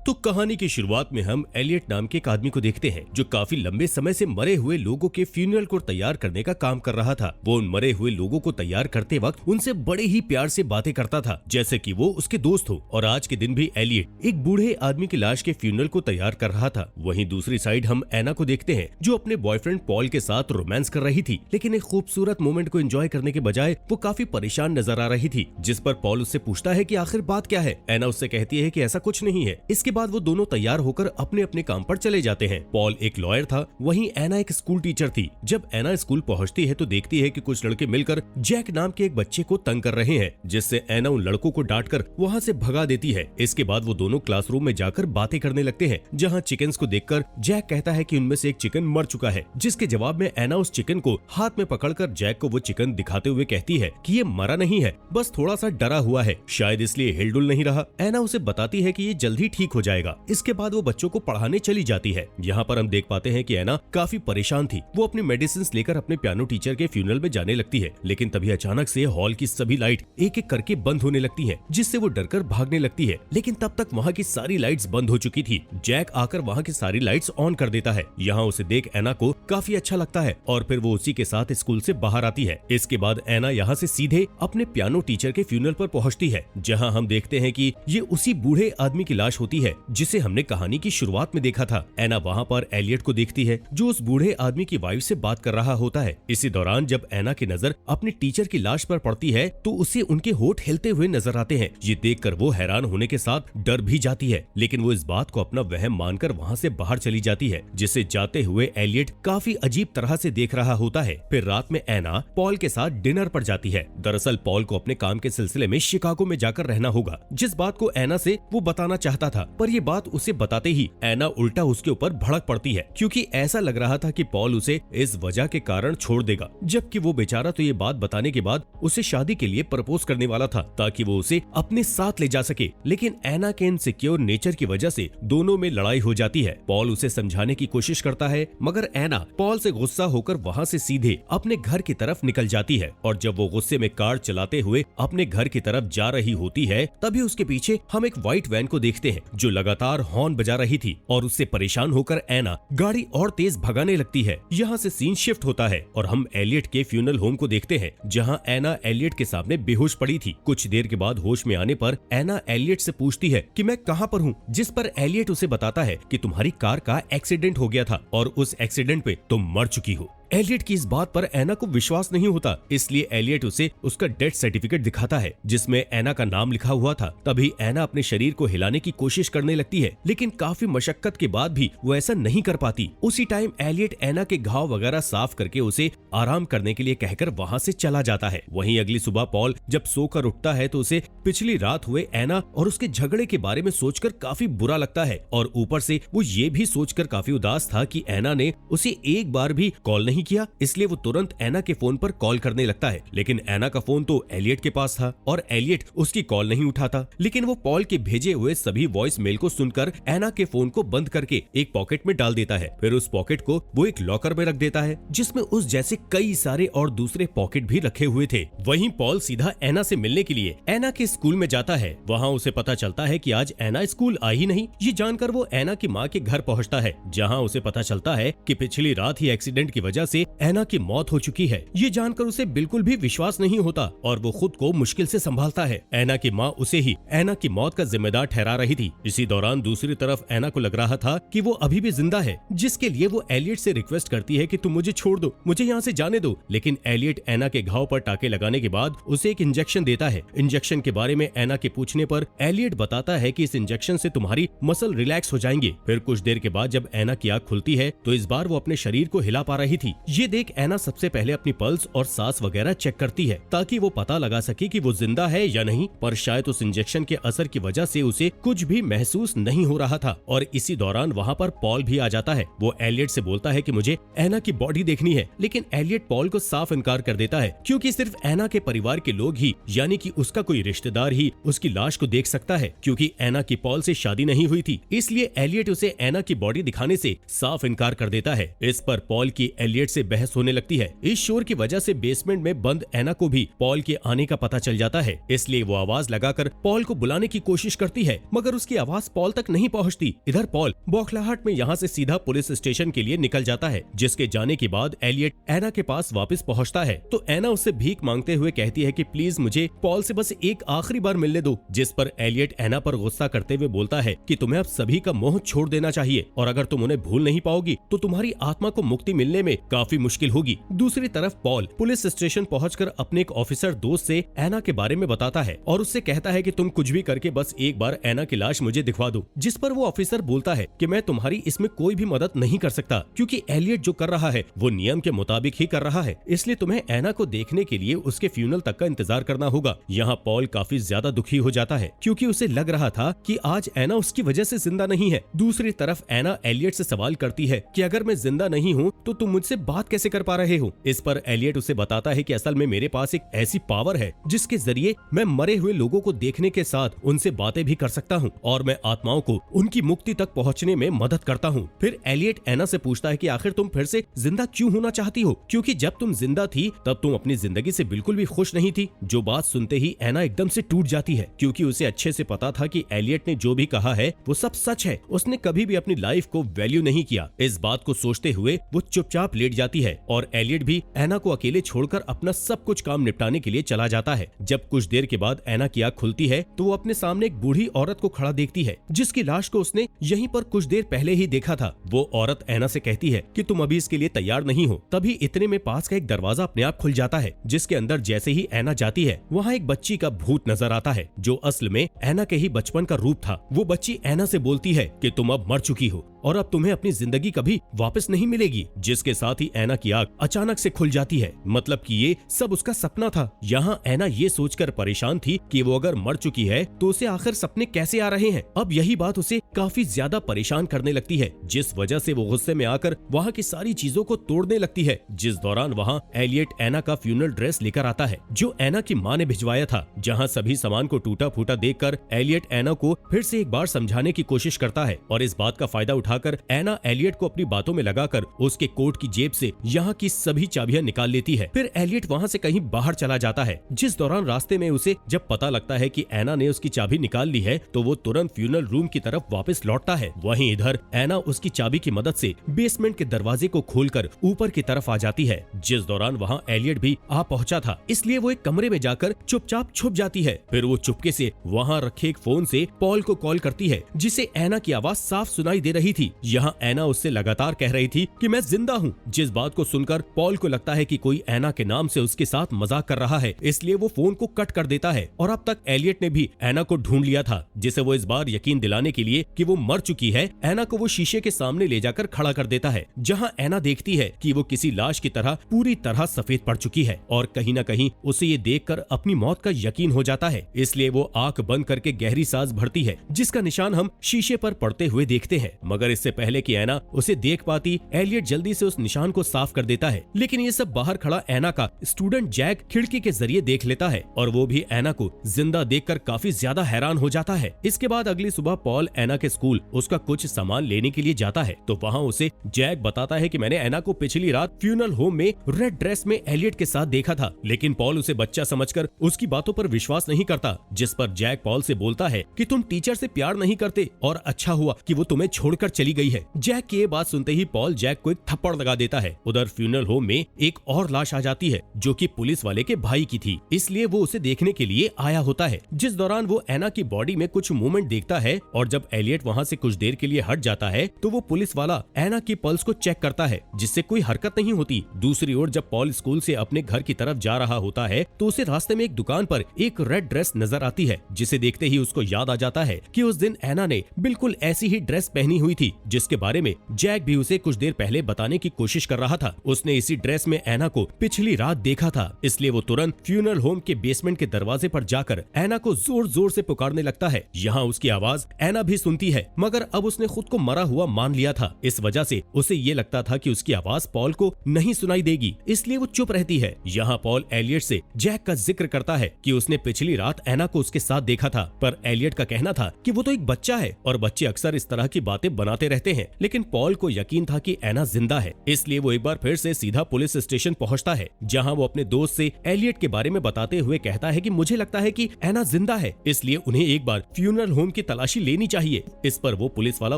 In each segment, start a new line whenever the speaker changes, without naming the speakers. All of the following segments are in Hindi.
तो कहानी की शुरुआत में हम एलियट नाम के एक आदमी को देखते हैं जो काफी लंबे समय से मरे हुए लोगों के फ्यूनरल को तैयार करने का काम कर रहा था। वो उन मरे हुए लोगों को तैयार करते वक्त उनसे बड़े ही प्यार से बातें करता था जैसे कि वो उसके दोस्त हो। और आज के दिन भी एलियट एक बूढ़े आदमी की लाश के फ्यूनरल को तैयार कर रहा था। वहीं दूसरी साइड हम एना को देखते हैं जो अपने बॉयफ्रेंड पॉल के साथ रोमांस कर रही थी, लेकिन एक खूबसूरत मोमेंट को एंजॉय करने के बजाय वो काफी परेशान नजर आ रही थी। जिस पर पॉल उससे पूछता है कि आखिर बात क्या है। एना उससे कहती है कि ऐसा कुछ नहीं है। इसके बाद वो दोनों तैयार होकर अपने अपने काम पर चले जाते हैं। पॉल एक लॉयर था, वहीं एना एक स्कूल टीचर थी। जब एना स्कूल पहुंचती है तो देखती है कि कुछ लड़के मिलकर जैक नाम के एक बच्चे को तंग कर रहे हैं, जिससे एना उन लड़कों को डांटकर वहां से भगा देती है। इसके बाद वो दोनों क्लासरूम में जाकर बातें करने लगते हैं, जहां चिकन्स को देखकर जैक कहता है कि उनमें से एक चिकन मर चुका है, जिसके जवाब में एना उस चिकन को हाथ में पकड़कर जैक को वो चिकन दिखाते हुए कहती है कि ये मरा नहीं है, बस थोड़ा सा डरा हुआ है, शायद इसलिए हिलडुल नहीं रहा। एना उसे बताती है कि ये जल्द ही ठीक हो जाएगा। इसके बाद वो बच्चों को पढ़ाने चली जाती है। यहाँ पर हम देख पाते हैं कि एना काफी परेशान थी। वो अपनी मेडिसिन लेकर अपने पियानो टीचर के फ्यूनरल में जाने लगती है, लेकिन तभी अचानक से हॉल की सभी लाइट एक एक करके बंद होने लगती हैं, जिससे वो डरकर भागने लगती है। लेकिन तब तक वहाँ की सारी लाइट्स बंद हो चुकी थी। जैक आकर वहाँ की सारी लाइट्स ऑन कर देता है। यहाँ उसे देख एना को काफी अच्छा लगता है और फिर वो उसी के साथ स्कूल से बाहर आती है। इसके बाद एना यहाँ से सीधे अपने पियानो टीचर के फ्यूनरल पर पहुँचती है, जहाँ हम देखते हैं कि ये उसी बूढ़े आदमी की लाश होती है जिसे हमने कहानी की शुरुआत में देखा था। एना वहाँ पर एलियट को देखती है जो उस बूढ़े आदमी की वाइफ से बात कर रहा होता है। इसी दौरान जब एना की नजर अपने टीचर की लाश पर पड़ती है तो उसे उनके होठ हिलते हुए नजर आते हैं। ये देखकर वो हैरान होने के साथ डर भी जाती है, लेकिन वो इस बात को अपना वहम मानकर वहाँ से बाहर चली जाती है, जिसे जाते हुए एलियट काफी अजीब तरह से देख रहा होता है। फिर रात में एना पॉल के साथ डिनर पर जाती है। दरअसल पॉल को अपने काम के सिलसिले में शिकागो में जाकर रहना होगा, जिस बात को एना से वो बताना चाहता था, पर ये बात उसे बताते ही एना उल्टा उसके ऊपर भड़क पड़ती है, क्योंकि ऐसा लग रहा था कि पॉल उसे इस वजह के कारण छोड़ देगा, जबकि वो बेचारा तो ये बात बताने के बाद उसे शादी के लिए प्रपोज करने वाला था ताकि वो उसे अपने साथ ले जा सके। लेकिन एना के इनसिक्योर नेचर की वजह से दोनों में लड़ाई हो जाती है। पॉल उसे समझाने की कोशिश करता है, मगर एना पॉल से गुस्सा होकर वहाँ से सीधे अपने घर की तरफ निकल जाती है। और जब वो गुस्से में कार चलाते हुए अपने घर की तरफ जा रही होती है, तभी उसके पीछे हम एक व्हाइट वैन को देखते हैं जो लगातार हॉर्न बजा रही थी, और उससे परेशान होकर एना गाड़ी और तेज भगाने लगती है। यहाँ से सीन शिफ्ट होता है और हम एलियट के फ्यूनरल होम को देखते हैं, जहाँ एना एलियट के सामने बेहोश पड़ी थी। कुछ देर के बाद होश में आने पर एना एलियट से पूछती है कि मैं कहाँ पर हूँ, जिस पर एलियट उसे बताता है कि तुम्हारी कार का एक्सीडेंट हो गया था और उस एक्सीडेंट पे तुम मर चुकी हो। एलियट की इस बात पर एना को विश्वास नहीं होता, इसलिए एलियट उसे उसका डेथ सर्टिफिकेट दिखाता है जिसमें एना का नाम लिखा हुआ था। तभी एना अपने शरीर को हिलाने की कोशिश करने लगती है, लेकिन काफी मशक्कत के बाद भी वो ऐसा नहीं कर पाती। उसी टाइम एलियट एना के घाव वगैरह साफ करके उसे आराम करने के लिए कहकर वहाँ से चला जाता है। वहीं अगली सुबह पॉल जब सोकर उठता है तो उसे पिछली रात हुए एना और उसके झगड़े के बारे में सोचकर काफी बुरा लगता है, और ऊपर से वो ये भी सोचकर काफी उदास था कि एना ने उसे एक बार भी कॉल नहीं किया। इसलिए वो तुरंत एना के फोन पर कॉल करने लगता है, लेकिन एना का फोन तो एलियट के पास था और एलियट उसकी कॉल नहीं उठाता। लेकिन वो पॉल के भेजे हुए सभी वॉइस मेल को सुनकर एना के फोन को बंद करके एक पॉकेट में डाल देता है। फिर उस पॉकेट को वो एक लॉकर में रख देता है, जिसमें उस जैसे कई सारे और दूसरे पॉकेट भी रखे हुए थे। वहीं पॉल सीधा एना से मिलने के लिए एना के स्कूल में जाता है। वहाँ उसे पता चलता है कि आज एना स्कूल आई ही नहीं। ये जानकर वो एना की माँ के घर पहुँचता है, जहाँ उसे पता चलता है कि पिछली रात ही एक्सीडेंट की वजह से एना की मौत हो चुकी है। ये जानकर उसे बिल्कुल भी विश्वास नहीं होता और वो खुद को मुश्किल से संभालता है। एना की माँ उसे ही एना की मौत का जिम्मेदार ठहरा रही थी। इसी दौरान दूसरी तरफ एना को लग रहा था कि वो अभी भी जिंदा है, जिसके लिए वो एलियट से रिक्वेस्ट करती है कि तुम मुझे छोड़ दो, मुझे यहाँ से जाने दो। लेकिन एलियट एना के घाव पर टाके लगाने के बाद उसे एक इंजेक्शन देता है। इंजेक्शन के बारे में एना के पूछने पर एलियट बताता है कि इस इंजेक्शन से तुम्हारी मसल रिलैक्स हो जाएंगे। फिर कुछ देर के बाद जब एना की आँख खुलती है तो इस बार वो अपने शरीर को हिला पा रही थी। ये देख एना सबसे पहले अपनी पल्स और सांस वगैरह चेक करती है ताकि वो पता लगा सके कि वो जिंदा है या नहीं, पर शायद उस इंजेक्शन के असर की वजह से उसे कुछ भी महसूस नहीं हो रहा था। और इसी दौरान वहाँ पर पॉल भी आ जाता है। वो एलियट से बोलता है कि मुझे एना की बॉडी देखनी है, लेकिन एलियट पॉल को साफ इनकार कर देता है, क्योंकि सिर्फ एना के परिवार के लोग ही, यानी कि उसका कोई रिश्तेदार ही उसकी लाश को देख सकता है, क्योंकि एना की पॉल से शादी नहीं हुई थी। इसलिए एलियट उसे एना की बॉडी दिखाने से साफ इनकार कर देता है। इस पर पॉल की एलियट एलियट से बहस होने लगती है। इस शोर की वजह से बेसमेंट में बंद एना को भी पॉल के आने का पता चल जाता है, इसलिए वो आवाज लगाकर पॉल को बुलाने की कोशिश करती है, मगर उसकी आवाज पॉल तक नहीं पहुंचती। इधर पॉल बौखलाहट में यहाँ से सीधा पुलिस स्टेशन के लिए निकल जाता है, जिसके जाने के बाद एलियट एना के पास वापस पहुंचता है तो एना उससे भीख मांगते हुए कहती है कि प्लीज मुझे पॉल से बस एक आखिरी बार मिलने दो, जिस पर एलियट एना पर गुस्सा करते हुए बोलता है कि तुम्हें अब सभी का मोह छोड़ देना चाहिए और अगर तुम उन्हें भूल नहीं पाओगी तो तुम्हारी आत्मा को मुक्ति मिलने में काफी मुश्किल होगी। दूसरी तरफ पॉल पुलिस स्टेशन पहुंचकर अपने एक ऑफिसर दोस्त से एना के बारे में बताता है और उससे कहता है कि तुम कुछ भी करके बस एक बार एना की लाश मुझे दिखवा दो, जिस पर वो ऑफिसर बोलता है कि मैं तुम्हारी इसमें कोई भी मदद नहीं कर सकता क्योंकि एलियट जो कर रहा है वो नियम के मुताबिक ही कर रहा है, इसलिए तुम्हें एना को देखने के लिए उसके फ्यूनरल तक का इंतजार करना होगा। यहाँ पॉल काफी ज्यादा दुखी हो जाता है क्योंकि उसे लग रहा था कि आज एना उसकी वजह से जिंदा नहीं है। दूसरी तरफ एना एलियट से सवाल करती है कि अगर मैं जिंदा नहीं हूँ तो तुम मुझसे बात कैसे कर पा रहे हो। इस पर एलियट उसे बताता है कि असल में मेरे पास एक ऐसी पावर है जिसके जरिए मैं मरे हुए लोगों को देखने के साथ उनसे बातें भी कर सकता हूँ और मैं आत्माओं को उनकी मुक्ति तक पहुँचने में मदद करता हूँ। फिर एलियट एना से पूछता है कि आखिर तुम फिर से जिंदा क्यों होना चाहती हो, क्योंकि जब तुम जिंदा थी तब तुम अपनी जिंदगी से बिल्कुल भी खुश नहीं थी। जो बात सुनते ही एना एकदम से टूट जाती है क्योंकि उसे अच्छे से पता था कि एलियट ने जो भी कहा है वो सब सच है, उसने कभी भी अपनी लाइफ को वैल्यू नहीं किया। इस बात को सोचते हुए वो चुपचाप लेट जाती है और एलियट भी एना को अकेले छोड़कर अपना सब कुछ काम निपटाने के लिए चला जाता है। जब कुछ देर के बाद एना की आंख खुलती है तो वो अपने सामने एक बूढ़ी औरत को खड़ा देखती है जिसकी लाश को उसने यहीं पर कुछ देर पहले ही देखा था। वो औरत एना से कहती है कि तुम अभी इसके लिए तैयार नहीं हो। तभी इतने में पास का एक दरवाजा अपने आप खुल जाता है, जिसके अंदर जैसे ही एना जाती है वहाँ एक बच्ची का भूत नजर आता है जो असल में एना के ही बचपन का रूप था। वो बच्ची एना से बोलती है कि तुम अब मर चुकी हो और अब तुम्हें अपनी जिंदगी कभी वापस नहीं मिलेगी, जिसके साथ ही एना की आंख अचानक से खुल जाती है, मतलब कि ये सब उसका सपना था। यहाँ एना ये सोचकर परेशान थी कि वो अगर मर चुकी है तो उसे आखिर सपने कैसे आ रहे हैं। अब यही बात उसे काफी ज्यादा परेशान करने लगती है, जिस वजह से वो गुस्से में आकर वहाँ की सारी चीजों को तोड़ने लगती है। जिस दौरान वहाँ एलियट एना का फ्यूनरल ड्रेस लेकर आता है जो एना की माँ ने भिजवाया था। जहाँ सभी सामान को टूटा फूटा देखकर एलियट एना को फिर से एक बार समझाने की कोशिश करता है और इस बात का फायदा उठाकर एना एलियट को अपनी बातों में लगाकर उसके कोट की जेब से यहाँ की सभी चाबियां निकाल लेती है। फिर एलियट वहाँ से कहीं बाहर चला जाता है। जिस दौरान रास्ते में उसे जब पता लगता है कि एना ने उसकी चाबी निकाल ली है तो वो तुरंत फ्यूनरल रूम की तरफ वापस लौटता है। वहीं इधर एना उसकी चाबी की मदद से बेसमेंट के दरवाजे को खोलकर ऊपर की तरफ आ जाती है। जिस दौरान वहाँ एलियट भी आ पहुँचा था, इसलिए वो एक कमरे में जाकर चुपचाप छुप जाती है। फिर वो चुपके से वहाँ रखे एक फोन से पॉल को कॉल करती है, जिसे एना की आवाज साफ सुनाई दे रही थी। यहाँ एना उससे लगातार कह रही थी कि मैं जिंदा हूँ, जिस बात को सुनकर पॉल को लगता है कि कोई एना के नाम से उसके साथ मजाक कर रहा है, इसलिए वो फोन को कट कर देता है। और अब तक एलियट ने भी एना को ढूंढ लिया था, जिसे वो इस बार यकीन दिलाने के लिए कि वो मर चुकी है, एना को वो शीशे के सामने ले जाकर खड़ा कर देता है, जहाँ एना देखती है कि वो किसी लाश की तरह पूरी तरह सफेद पड़ चुकी है और कहीं न कहीं उसे ये देखकर अपनी मौत का यकीन हो जाता है। इसलिए वो आंख बंद करके गहरी सांस भरती है, जिसका निशान हम शीशे पर पड़ते हुए देखते हैं। मगर इससे पहले कि एना उसे देख पाती, एलियट जल्दी से उस निशान को साफ कर देता है। लेकिन ये सब बाहर खड़ा एना का स्टूडेंट जैक खिड़की के जरिए देख लेता है और वो भी एना को जिंदा देखकर काफी ज्यादा हैरान हो जाता है। इसके बाद अगली सुबह पॉल एना के स्कूल उसका कुछ सामान लेने के लिए जाता है तो वहाँ उसे जैक बताता है कि मैंने एना को पिछली रात फ्यूनरल होम में रेड ड्रेस में एलियट के साथ देखा था। लेकिन पॉल उसे बच्चा समझकर उसकी बातों पर विश्वास नहीं करता, जिस पर जैक पॉल से बोलता है कि तुम टीचर से प्यार नहीं करते और अच्छा हुआ कि वो तुम्हें छोड़कर चली गई है। जैक की ये बात सुनते ही पॉल जैक को एक थप्पड़ लगा देता है। उधर फ्यूनरल होम में एक और लाश आ जाती है जो कि पुलिस वाले के भाई की थी, इसलिए वो उसे देखने के लिए आया होता है। जिस दौरान वो एना की बॉडी में कुछ मूवमेंट देखता है और जब एलियट वहाँ से कुछ देर के लिए हट जाता है तो वो पुलिस वाला एना की पल्स को चेक करता है, जिससे कोई हरकत नहीं होती। दूसरी ओर जब पॉल स्कूल से अपने घर की तरफ जा रहा होता है तो उसे रास्ते में एक दुकान पर एक रेड ड्रेस नजर आती है, जिसे देखते ही उसको याद आ जाता है कि उस दिन एना ने बिल्कुल ऐसी ही ड्रेस पहनी हुई थी जिसके बारे में जैक भी उसे कुछ देर पहले बताने की कोशिश कर रहा था। उसने इसी ड्रेस में एना को पिछली रात देखा था, इसलिए वो तुरंत फ्यूनरल होम के बेसमेंट के दरवाजे पर जाकर एना को जोर जोर से पुकारने लगता है। यहाँ उसकी आवाज एना भी सुनती है, मगर अब उसने खुद को मरा हुआ मान लिया था। इस वजह से उसे ये लगता था कि उसकी आवाज पॉल को नहीं सुनाई देगी, इसलिए वो चुप रहती है। यहाँ पॉल एलियट से जैक का जिक्र करता है कि उसने पिछली रात एना को उसके साथ देखा था, पर एलियट का कहना था कि वो तो एक बच्चा है और बच्चे अक्सर इस तरह की बातें बनाते रहते हैं। लेकिन पॉल को यकीन था कि एना जिंदा है, इसलिए इसलिए वो एक बार फिर से सीधा पुलिस स्टेशन पहुंचता है, जहां वो अपने दोस्त से एलियट के बारे में बताते हुए कहता है कि मुझे लगता है कि एना जिंदा है, इसलिए उन्हें एक बार फ्यूनरल होम की तलाशी लेनी चाहिए। इस पर वो पुलिस वाला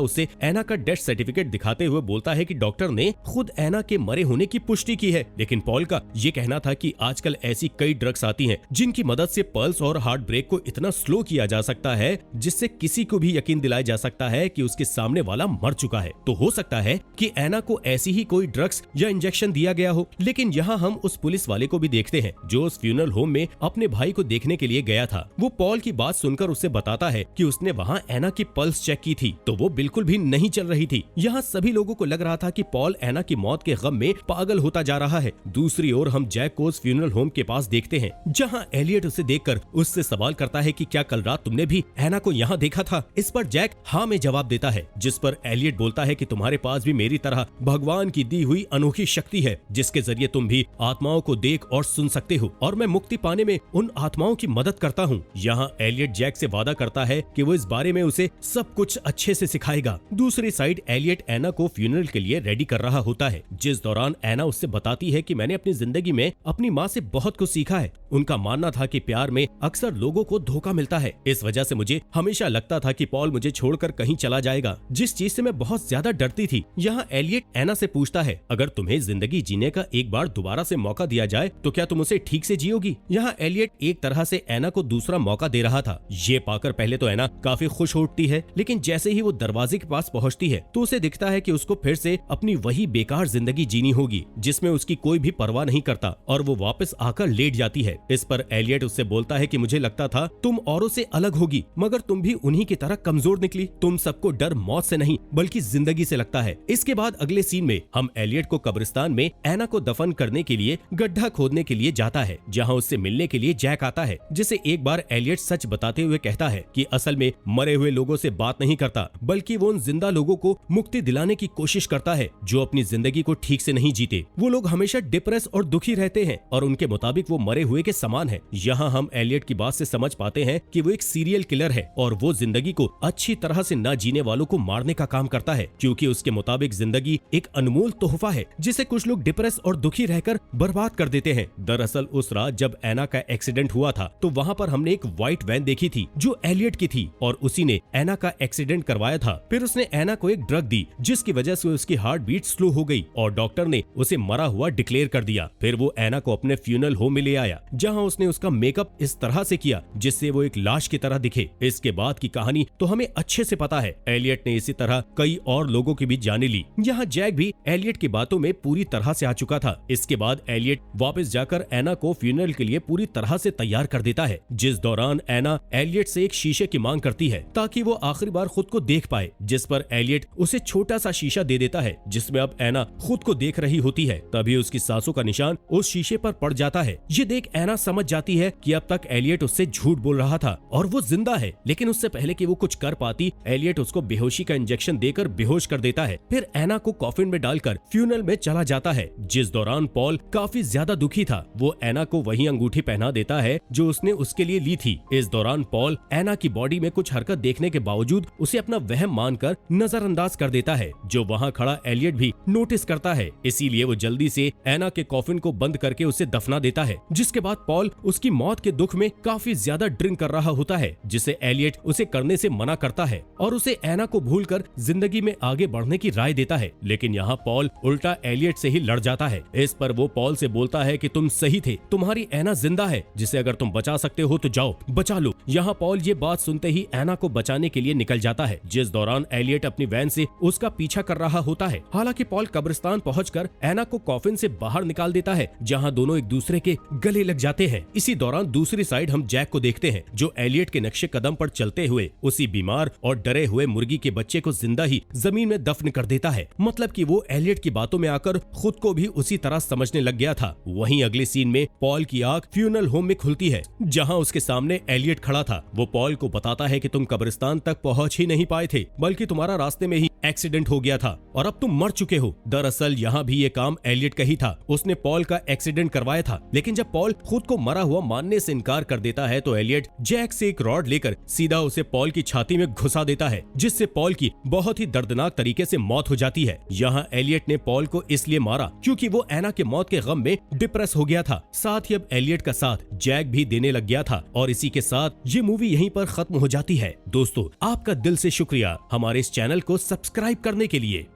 उसे एना का डेथ सर्टिफिकेट दिखाते हुए बोलता है कि डॉक्टर ने खुद एना के मरे होने की पुष्टि की है। लेकिन पॉल का ये कहना था कि आजकल ऐसी कई ड्रग्स आती हैं जिनकी मदद से पल्स और हार्ट ब्रेक को इतना स्लो किया जा सकता है जिससे किसी को भी यकीन दिलाया जा सकता है कि उसके सामने वाला मर चुका है। तो हो सकता है कि एना को ऐसी ही कोई ड्रग्स या इंजेक्शन दिया गया हो। लेकिन यहाँ हम उस पुलिस वाले को भी देखते हैं जो उस फ्यूनरल होम में अपने भाई को देखने के लिए गया था। वो पॉल की बात सुनकर उससे बताता है कि उसने वहाँ एना की पल्स चेक की थी तो वो बिल्कुल भी नहीं चल रही थी। यहाँ सभी लोगों को लग रहा था कि पॉल एना की मौत के गम में पागल होता जा रहा है। दूसरी ओर हम जैक को उस फ्यूनरल होम के पास देखते हैं, जहाँ एलियट उसे देखकर उससे सवाल करता है कि क्या कल रात तुमने भी एना को यहाँ देखा था। इस पर जैक हाँ में जवाब देता है, जिस पर एलियट बोलता है कि तुम्हारे पास भी मेरी तरह भगवान की दी हुई अनोखी शक्ति है जिसके जरिए तुम भी आत्माओं को देख और सुन सकते हो और मैं मुक्ति पाने में उन आत्माओं की मदद करता हूँ। यहाँ एलियट जैक से वादा करता है कि वो इस बारे में उसे सब कुछ अच्छे से सिखाएगा। दूसरी साइड एलियट एना को फ्यूनरल के लिए रेडी कर रहा होता है, जिस दौरान एना उससे बताती है कि मैंने अपनी जिंदगी में अपनी माँ से बहुत कुछ सीखा है। उनका मानना था कि प्यार में अक्सर लोगों को धोखा मिलता है, इस वजह से मुझे हमेशा लगता था कि पॉल मुझे छोड़कर कहीं चला जाएगा, जिस चीज से मैं बहुत ज्यादा डरती थी। यहाँ एलियट एना से पूछता है, अगर तुम्हें जिंदगी जीने का एक बार दोबारा से मौका दिया जाए तो क्या तुम उसे ठीक से जियोगी। यहाँ एलियट एक तरह से एना को दूसरा मौका दे रहा था। ये पाकर पहले तो एना काफी खुश होती है, लेकिन जैसे ही वो दरवाजे के पास पहुँचती है तो उसे दिखता है कि उसको फिर से अपनी वही बेकार जिंदगी जीनी होगी जिसमें उसकी कोई भी परवाह नहीं करता, और वो वापस आकर लेट जाती है। इस पर एलियट उससे बोलता है कि मुझे लगता था तुम औरों से अलग होगी, मगर तुम भी उन्हीं की तरह कमजोर निकली। तुम सबको डर मौत से नहीं बल्कि जिंदगी से लगता है। इसके बाद अगले सीन में हम एलियट को कब्रिस्तान में एना को दफन करने के लिए गड्ढा खोदने के लिए जाता है, जहाँ उससे मिलने के लिए जैक आता है, जिसे एक बार एलियट सच बताते हुए कहता है कि असल में मरे हुए लोगों से बात नहीं करता, बल्कि वो उन जिंदा लोगों को मुक्ति दिलाने की कोशिश करता है जो अपनी जिंदगी को ठीक से नहीं जीते। वो लोग हमेशा डिप्रेस और दुखी रहते हैं और उनके मुताबिक वो मरे हुए के समान है। यहाँ हम एलियट की बात से समझ पाते हैं कि वो एक सीरियल किलर है और वो जिंदगी को अच्छी तरह से न जीने वालों को मारने का काम करता है, क्योंकि उसके मुताबिक जिंदगी एक अनमोल तोहफा है जिसे कुछ लोग डिप्रेस और दुखी रहकर बर्बाद कर देते हैं। दरअसल उस रात जब एना का एक्सीडेंट हुआ था तो वहाँ पर हमने एक व्हाइट वैन देखी थी जो एलियट की थी और उसी ने एना का एक्सीडेंट करवाया था। फिर उसने एना को एक ड्रग दी जिसकी वजह से उसकी हार्ट बीट स्लो हो गई और डॉक्टर ने उसे मरा हुआ डिक्लेयर कर दिया। फिर वो एना को अपने फ्यूनरल होम में ले आया, जहाँ उसने उसका मेकअप इस तरह से किया जिससे वो एक लाश की तरह दिखे। इसके बाद की कहानी तो हमें अच्छे से पता है। एलियट ने इसी तरह कई और लोगों की भी जाने ली। यहाँ जैक भी एलियट की बातों में पूरी तरह से आ चुका था। इसके बाद एलियट वापस जाकर एना को फ्यूनरल के लिए पूरी तरह से तैयार कर देता है, जिस दौरान एना एलियट से एक शीशे की मांग करती है ताकि वो आखिरी बार खुद को देख पाए, जिस पर एलियट उसे छोटा सा शीशा दे देता है जिसमें अब एना खुद को देख रही होती है। तभी उसकी सांसों का निशान उस शीशे पर पड़ जाता है। ये देख एना समझ जाती है कि अब तक एलियट उससे झूठ बोल रहा था और वो जिंदा है, लेकिन उससे पहले कि वो कुछ कर पाती एलियट उसको बेहोशी का इंजेक्शन देकर बेहोश कर देता है। फिर एना को कॉफिन में डालकर फ्यूनरल में चला जाता है, जिस दौरान पॉल काफी ज्यादा दुखी था। वो एना को वही अंगूठी पहना देता है जो उसने उसके लिए ली थी। इस दौरान पॉल एना की बॉडी में कुछ हरकत देखने के बावजूद उसे अपना वहम मानकर नजरअंदाज कर देता है, जो वहाँ खड़ा एलियट भी नोटिस करता है। इसीलिए वो जल्दी से एना के कॉफिन को बंद करके उसे दफना देता है। जिसके बाद पॉल उसकी मौत के दुख में काफी ज्यादा ड्रिंक कर रहा होता है, जिसे एलियट उसे करने से मना करता है और उसे एना को भूलकर जिंदगी में आगे बढ़ने की राय देता है। लेकिन यहाँ पॉल उल्टा एलियट से ही लड़ जाता है। इस पर वो पॉल से बोलता है कि तुम सही थे, तुम्हारी एना जिंदा है, जिसे अगर तुम बचा सकते हो तो जाओ बचा लो। यहाँ पॉल ये बात सुनते ही एना को बचाने के लिए निकल जाता है, जिस दौरान एलियट अपनी वैन से उसका पीछा कर रहा होता है। हालांकि पॉल कब्रिस्तान पहुंचकर एना को कॉफिन से बाहर निकाल देता है, जहां दोनों एक दूसरे के गले लग जाते हैं। इसी दौरान दूसरी साइड हम जैक को देखते हैं, जो एलियट के नक्शे कदम पर चलते हुए उसी बीमार और डरे हुए मुर्गी के बच्चे को जिंदा ही जमीन में दफन कर देता है। मतलब कि वो एलियट की बातों में आकर खुद को भी उसी तरह समझने लग गया था। वहीं अगले सीन में पॉल की आंख फ्यूनरल होम में खुलती है, जहां उसके सामने एलियट खड़ा था। वो पॉल को बताता है कि तुम कब्रिस्तान तक पहुंच ही नहीं पाए थे, बल्कि तुम्हारा रास्ते में ही एक्सीडेंट हो गया था और अब तुम मर चुके हो। दरअसल यहाँ भी ये काम एलियट का ही था। उसने पॉल का एक्सीडेंट करवाया था, लेकिन जब पॉल खुद को मरा हुआ मानने से इनकार कर देता है तो एलियट जैक से एक रॉड लेकर सीधा उसे पॉल की छाती में घुसा देता है, जिससे पॉल की बहुत ही दर्दनाक तरीके से मौत हो जाती है। यहाँ एलियट ने पॉल को इसलिए मारा क्योंकि वो एना के मौत के गम में डिप्रेस हो गया था। साथ ही अब एलियट का साथ जैक भी देने लग गया था और इसी के साथ ये मूवी यहीं पर खत्म हो जाती है। दोस्तों, आपका दिल से शुक्रिया हमारे इस चैनल को सब्सक्राइब करने के लिए।